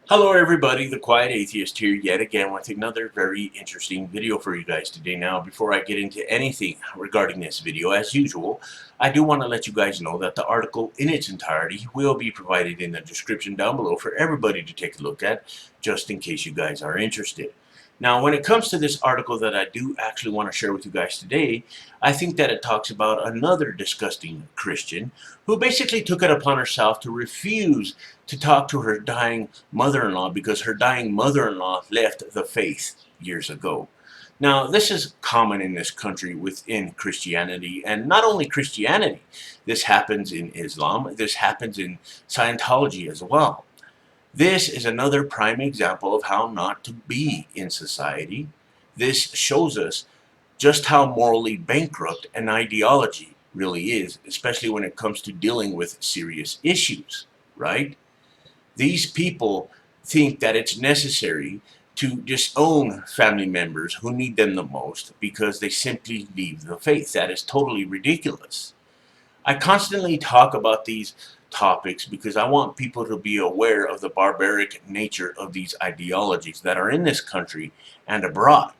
Hello everybody, the Quiet Atheist here yet again with another very interesting video for you guys today. Now, before I get into anything regarding this video, as usual, I do want to let you guys know that the article in its entirety will be provided in the description down below for everybody to take a look at, just in case you guys are interested. Now, when it comes to this article that I do actually want to share with you guys today, I think that it talks about another disgusting Christian who basically took it upon herself to refuse to talk to her dying mother-in-law because her dying mother-in-law left the faith years ago. Now, this is common in this country within Christianity, and not only Christianity. This happens in Islam, this happens in Scientology as well. This is another prime example of how not to be in society. This shows us just how morally bankrupt an ideology really is, especially when it comes to dealing with serious issues, right? These people think that it's necessary to disown family members who need them the most because they simply leave the faith. That is totally ridiculous. I constantly talk about these topics because I want people to be aware of the barbaric nature of these ideologies that are in this country and abroad.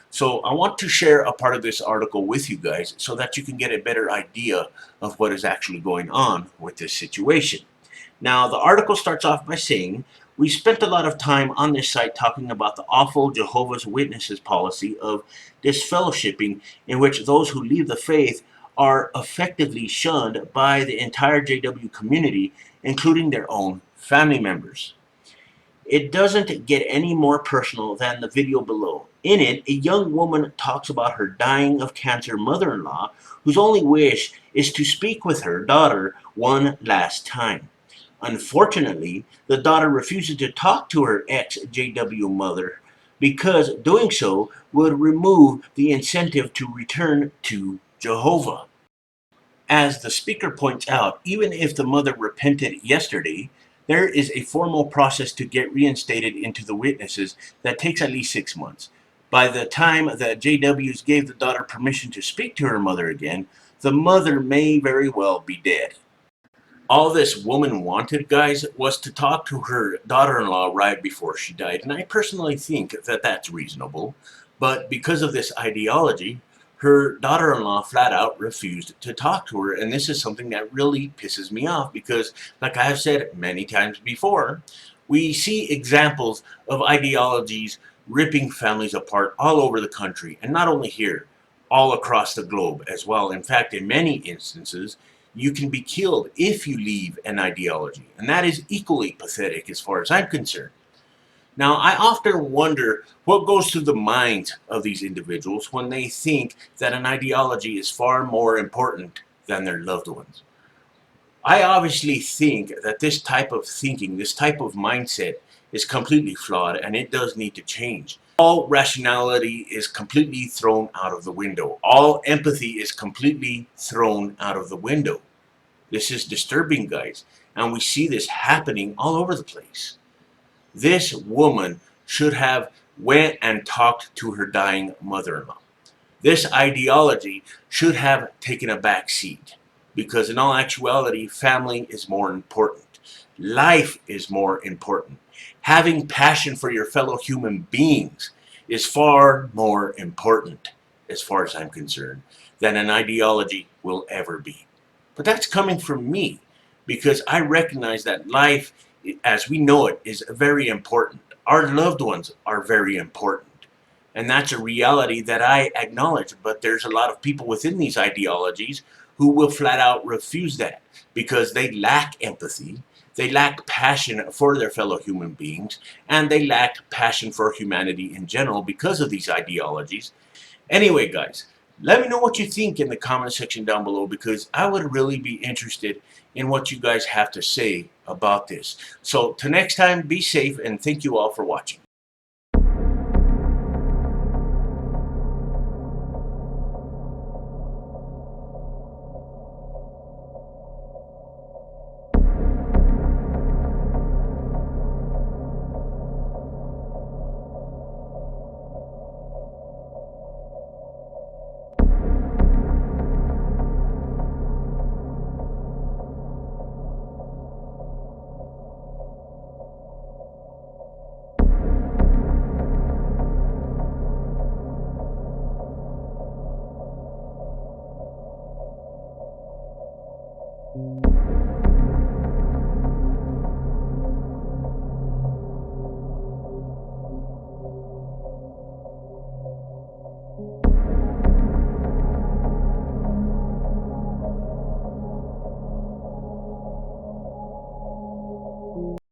So I want to share a part of this article with you guys so that you can get a better idea of what is actually going on with this situation. Now, the article starts off by saying, we spent a lot of time on this site talking about the awful Jehovah's Witnesses policy of disfellowshipping, in which those who leave the faith are effectively shunned by the entire JW community, including their own family members. It doesn't get any more personal than the video below. In it, a young woman talks about her dying of cancer mother-in-law, whose only wish is to speak with her daughter one last time. Unfortunately, the daughter refuses to talk to her ex-JW mother because doing so would remove the incentive to return to Jehovah. As the speaker points out, even if the mother repented yesterday, there is a formal process to get reinstated into the witnesses that takes at least 6 months. By the time the JWs gave the daughter permission to speak to her mother again, the mother may very well be dead. All this woman wanted, guys, was to talk to her daughter-in-law right before she died. And I personally think that that's reasonable. But because of this ideology, her daughter-in-law flat out refused to talk to her. And this is something that really pisses me off because, like I have said many times before, we see examples of ideologies ripping families apart all over the country. And not only here, all across the globe as well. In fact, in many instances, you can be killed if you leave an ideology. And that is equally pathetic as far as I'm concerned. Now, I often wonder what goes through the minds of these individuals when they think that an ideology is far more important than their loved ones. I obviously think that this type of thinking, this type of mindset is completely flawed and it does need to change. All rationality is completely thrown out of the window. All empathy is completely thrown out of the window. This is disturbing, guys, and we see this happening all over the place. This woman should have went and talked to her dying mother-in-law. This ideology should have taken a back seat because in all actuality, family is more important. Life is more important. Having passion for your fellow human beings is far more important, as far as I'm concerned, than an ideology will ever be. But that's coming from me because I recognize that life, as we know it, is very important. Our loved ones are very important. And that's a reality that I acknowledge. But there's a lot of people within these ideologies who will flat out refuse that because they lack empathy. They lack passion for their fellow human beings, and they lack passion for humanity in general because of these ideologies. Anyway, guys, let me know what you think in the comment section down below because I would really be interested in what you guys have to say about this. So, till next time, be safe, and thank you all for watching. you.